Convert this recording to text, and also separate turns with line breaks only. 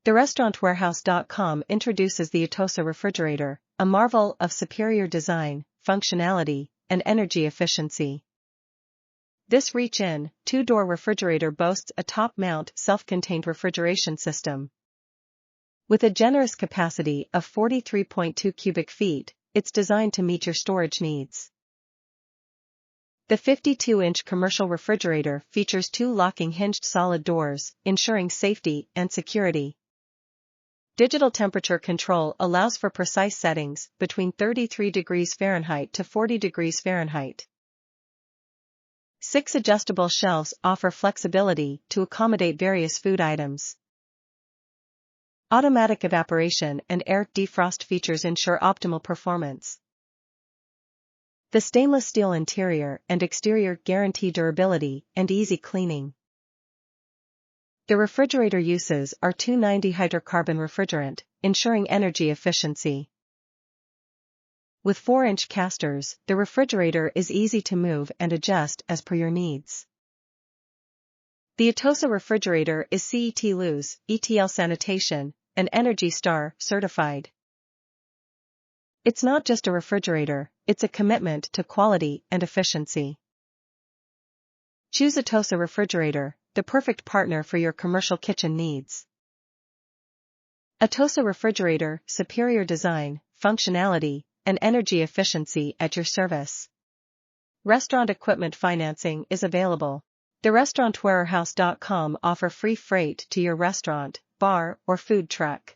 TheRestaurantWarehouse.com introduces the Atosa Refrigerator, a marvel of superior design, functionality, and energy efficiency. This reach-in, two-door refrigerator boasts a top-mount self-contained refrigeration system. With a generous capacity of 43.2 cubic feet, it's designed to meet your storage needs. The 52-inch commercial refrigerator features two locking hinged solid doors, ensuring safety and security. Digital temperature control allows for precise settings between 33 degrees Fahrenheit to 40 degrees Fahrenheit. 6 adjustable shelves offer flexibility to accommodate various food items. Automatic evaporation and air defrost features ensure optimal performance. The stainless steel interior and exterior guarantee durability and easy cleaning. The refrigerator uses R290 Hydrocarbon refrigerant, ensuring energy efficiency. With 4-inch casters, the refrigerator is easy to move and adjust as per your needs. The Atosa Refrigerator is cETLus, ETL-Sanitation, and Energy Star certified. It's not just a refrigerator, it's a commitment to quality and efficiency. Choose Atosa Refrigerator, the perfect partner for your commercial kitchen needs. Atosa Refrigerator, superior design, functionality, and energy efficiency at your service. Restaurant equipment financing is available. TheRestaurantWarehouse.com offer free freight to your restaurant, bar, or food truck.